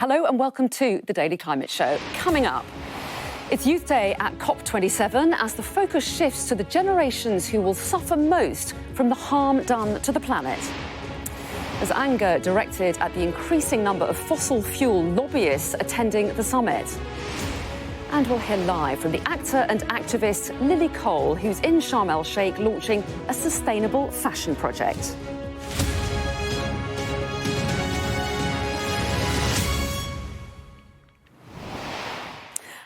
Hello and welcome to the Daily Climate Show. Coming up, it's Youth Day at COP27 as the focus shifts to the generations who will suffer most from the harm done to the planet. There's anger directed at the increasing number of fossil fuel lobbyists attending the summit. And we'll hear live from the actor and activist Lily Cole, who's in Sharm el-Sheikh launching a sustainable fashion project.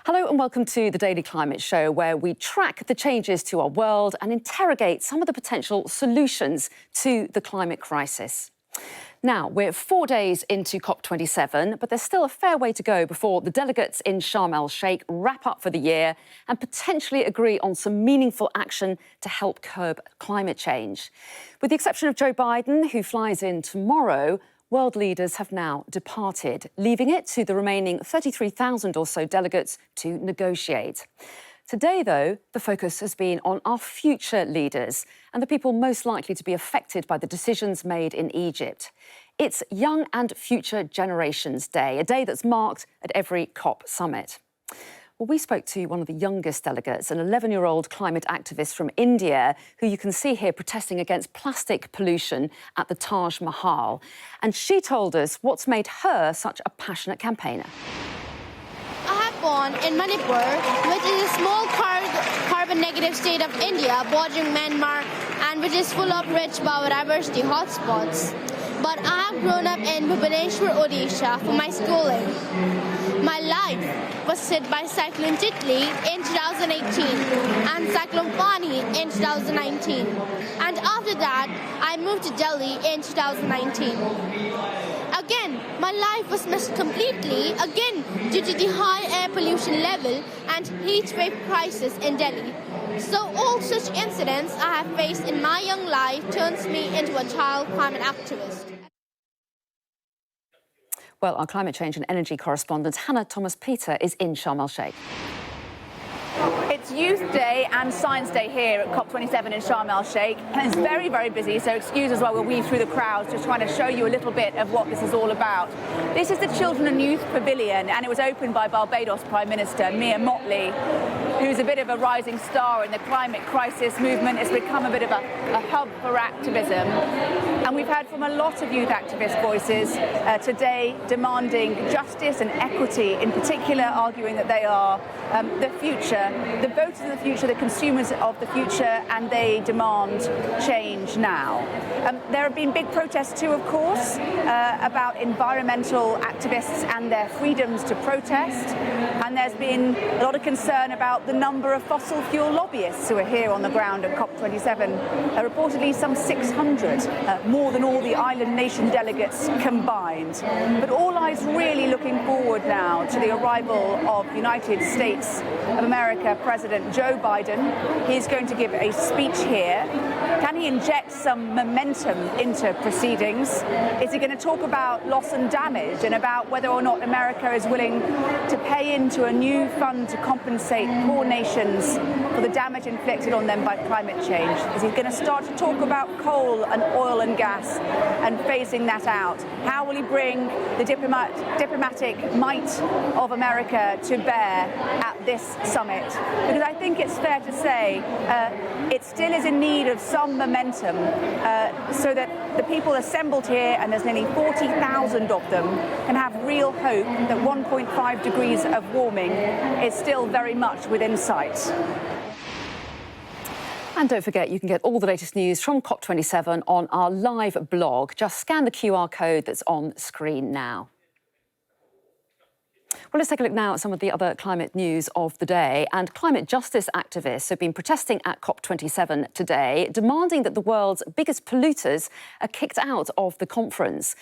Hello and welcome to the Daily Climate Show, where we track the changes to our world and interrogate some of the potential solutions to the climate crisis. Now, we're 4 days into COP27, but there's still a fair way to go before the delegates in Sharm el-Sheikh wrap up for the year and potentially agree on some meaningful action to help curb climate change. With the exception of Joe Biden, who flies in tomorrow, world leaders have now departed, leaving it to the remaining 33,000 or so delegates to negotiate. Today, though, the focus has been on our future leaders and the people most likely to be affected by the decisions made in Egypt. It's Young and Future Generations Day, a day that's marked at every COP summit. Well, we spoke to one of the youngest delegates, an 11-year-old climate activist from India, who you can see here protesting against plastic pollution at the Taj Mahal. And she told us what's made her such a passionate campaigner. I have born in Manipur, which is a small carbon-negative state of India bordering Myanmar and which is full of rich biodiversity hotspots. But I have grown up in Bhubaneswar, Odisha for my schooling. My life was hit by Cyclone Titli in 2018 and Cyclone Fani in 2019. And after that, I moved to Delhi in 2019. Again, my life was missed completely, again due to the high air pollution level and heat wave crisis in Delhi. So all such incidents I have faced in my young life turns me into a child climate activist. Well, our climate change and energy correspondent Hannah Thomas-Peter is in Sharm el-Sheikh. It's Youth Day and Science Day here at COP27 in Sharm el-Sheikh, and it's very, very busy, so excuse us while we'll weave through the crowds, just trying to show you a little bit of what this is all about. This is the Children and Youth Pavilion, and it was opened by Barbados Prime Minister Mia Mottley, who's a bit of a rising star in the climate crisis movement. It's become a bit of a hub for activism. And we've heard from a lot of youth activist voices today demanding justice and equity, in particular arguing that they are the future, the voters of the future, the consumers of the future, and they demand change now. There have been big protests too, of course, about environmental activists and their freedoms to protest. And there's been a lot of concern about the number of fossil fuel lobbyists who are here on the ground at COP27. Reportedly some 600, more than all the island nation delegates combined. But all eyes really looking forward now to the arrival of United States of America President Joe Biden. He's going to give a speech here. Can he inject some momentum into proceedings? Is he going to talk about loss and damage and about whether or not America is willing to pay into a new fund to compensate poor nations for the damage inflicted on them by climate change? Is he going to start to talk about coal and oil and gas and phasing that out? How will he bring the diplomatic might of America to bear at this summit? Because I think it's fair to say it still is in need of some momentum so that the people assembled here, and there's nearly 40,000 of them, can have real hope that 1.5 degrees of warming is still very much within sight. And don't forget, you can get all the latest news from COP27 on our live blog. Just scan the QR code that's on screen now. Well, let's take a look now at some of the other climate news of the day. And climate justice activists have been protesting at COP27 today, demanding that the world's biggest polluters are kicked out of the conference.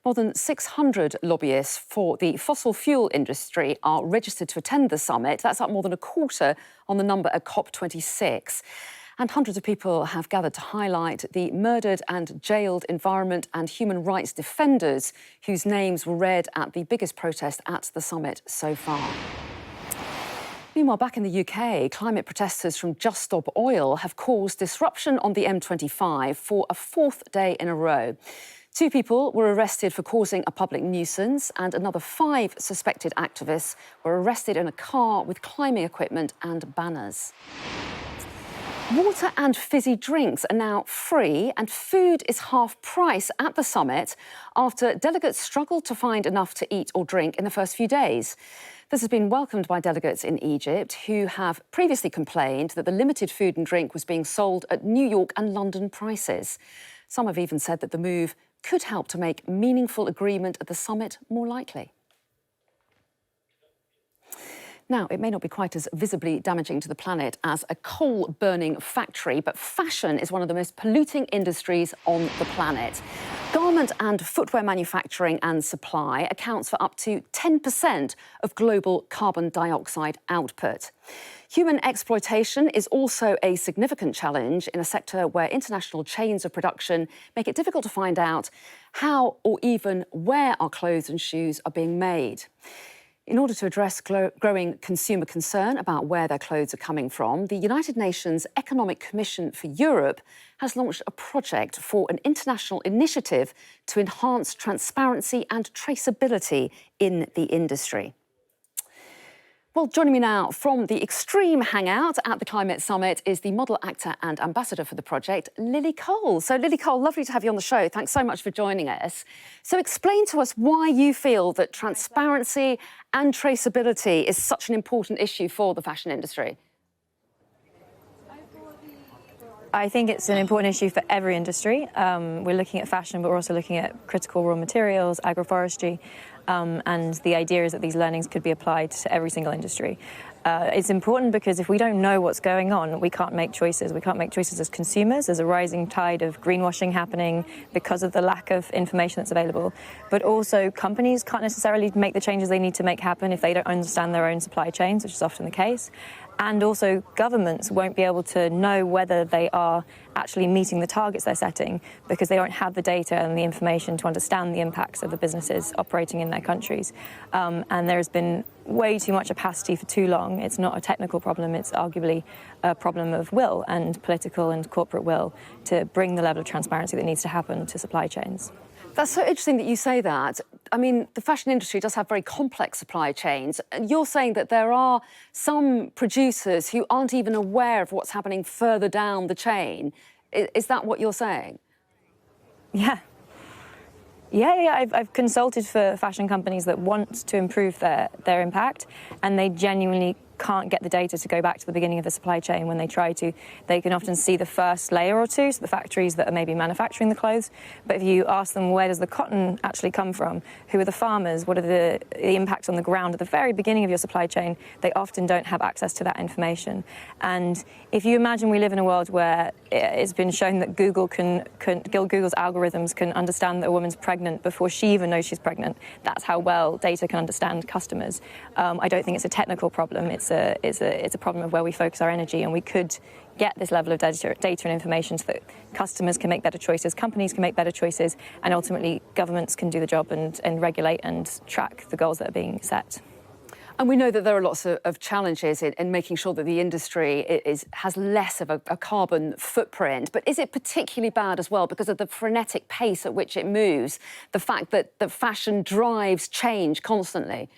More than 600 lobbyists for the fossil fuel industry are registered to attend the summit. That's up more than a quarter on the number at COP26. And hundreds of people have gathered to highlight the murdered and jailed environment and human rights defenders whose names were read at the biggest protest at the summit so far. Meanwhile, back in the UK, climate protesters from Just Stop Oil have caused disruption on the M25 for a fourth day in a row. 2 people were arrested for causing a public nuisance, and another 5 suspected activists were arrested in a car with climbing equipment and banners. Water and fizzy drinks are now free, and food is half price at the summit after delegates struggled to find enough to eat or drink in the first few days. This has been welcomed by delegates in Egypt, who have previously complained that the limited food and drink was being sold at New York and London prices. Some have even said that the move could help to make meaningful agreement at the summit more likely. Now, it may not be quite as visibly damaging to the planet as a coal-burning factory, but fashion is one of the most polluting industries on the planet. Garment and footwear manufacturing and supply accounts for up to 10% of global carbon dioxide output. Human exploitation is also a significant challenge in a sector where international chains of production make it difficult to find out how or even where our clothes and shoes are being made. In order to address growing consumer concern about where their clothes are coming from, the United Nations Economic Commission for Europe has launched a project for an international initiative to enhance transparency and traceability in the industry. Well, joining me now from the Extreme Hangout at the Climate Summit is the model, actor and ambassador for the project, Lily Cole. So, Lily Cole, lovely to have you on the show. Thanks so much for joining us. So explain to us why you feel that transparency and traceability is such an important issue for the fashion industry. I think it's an important issue for every industry. We're looking at fashion, but we're also looking at critical raw materials, agroforestry, and the idea is that these learnings could be applied to every single industry. It's important because if we don't know what's going on, we can't make choices. We can't make choices as consumers. There's a rising tide of greenwashing happening because of the lack of information that's available. But also companies can't necessarily make the changes they need to make happen if they don't understand their own supply chains, which is often the case. And also governments won't be able to know whether they are actually meeting the targets they're setting because they don't have the data and the information to understand the impacts of the businesses operating in their countries. And there has been way too much opacity for too long. It's not a technical problem, it's arguably a problem of will and political and corporate will to bring the level of transparency that needs to happen to supply chains. That's so interesting that you say that. I mean, the fashion industry does have very complex supply chains. And you're saying that there are some producers who aren't even aware of what's happening further down the chain. Is that what you're saying? Yeah. I've consulted for fashion companies that want to improve their impact, and they genuinely can't get the data to go back to the beginning of the supply chain. When they try to, they can often see the first layer or two, so the factories that are maybe manufacturing the clothes. But if you ask them where does the cotton actually come from, who are the farmers, what are the impacts on the ground at the very beginning of your supply chain, they often don't have access to that information. And if you imagine we live in a world where it's been shown that Google's algorithms can understand that a woman's pregnant before she even knows she's pregnant, that's how well data can understand customers. I don't think it's a technical problem. It's a problem of where we focus our energy, and we could get this level of data and information so that customers can make better choices, companies can make better choices, and ultimately governments can do the job and regulate and track the goals that are being set. And we know that there are lots of challenges in making sure that the industry has less of a carbon footprint. But is it particularly bad as well because of the frenetic pace at which it moves, the fact that fashion drives change constantly?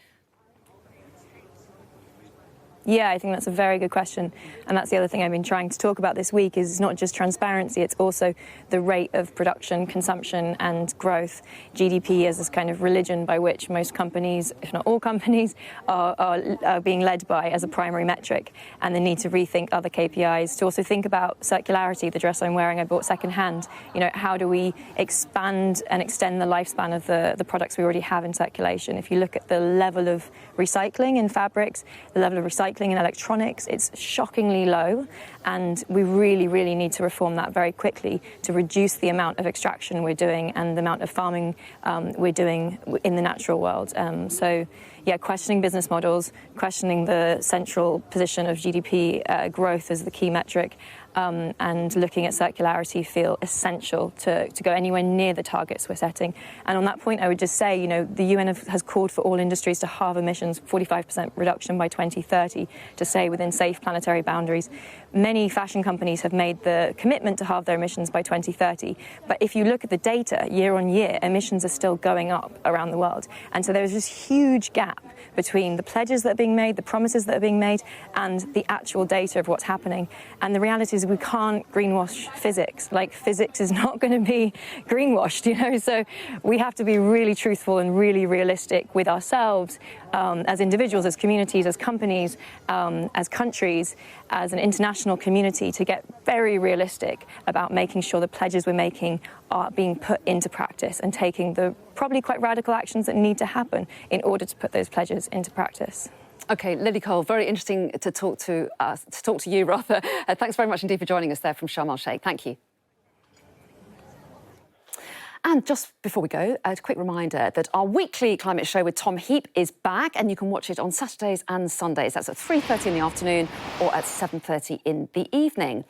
Yeah, I think that's a very good question. And that's the other thing I've been trying to talk about this week is it's not just transparency, it's also the rate of production, consumption and growth. GDP is this kind of religion by which most companies, if not all companies, are being led by as a primary metric. And they need to rethink other KPIs, to also think about circularity. The dress I'm wearing, I bought secondhand. You know, how do we expand and extend the lifespan of the products we already have in circulation? If you look at the level of recycling in fabrics, the level of recycling in electronics, it's shockingly low, and we really, really need to reform that very quickly to reduce the amount of extraction we're doing and the amount of farming we're doing in the natural world. So, yeah, questioning business models, questioning the central position of GDP growth as the key metric, and looking at circularity feel essential to go anywhere near the targets we're setting. And on that point, I would just say, you know, the UN has called for all industries to halve emissions, 45% reduction by 2030, to stay within safe planetary boundaries. Many fashion companies have made the commitment to halve their emissions by 2030. But if you look at the data, year on year, emissions are still going up around the world. And so there's this huge gap between the pledges that are being made, the promises that are being made, and the actual data of what's happening. And the reality is we can't greenwash physics. Like, physics is not going to be greenwashed, you know? So we have to be really truthful and really realistic with ourselves as individuals, as communities, as companies, as countries, as an international community, to get very realistic about making sure the pledges we're making are being put into practice and taking the probably quite radical actions that need to happen in order to put those pledges into practice. OK, Lily Cole, very interesting to talk to you, rather. Thanks very much indeed for joining us there from Sharm el-Sheikh. Thank you. And just before we go, a quick reminder that our weekly climate show with Tom Heap is back, and you can watch it on Saturdays and Sundays. That's at 3:30 in the afternoon or at 7:30 in the evening.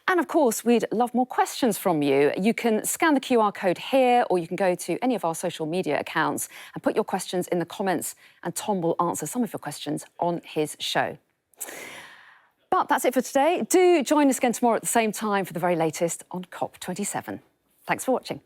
And of course, we'd love more questions from you. You can scan the QR code here, or you can go to any of our social media accounts and put your questions in the comments, and Tom will answer some of your questions on his show. But that's it for today. Do join us again tomorrow at the same time for the very latest on COP27. Thanks for watching.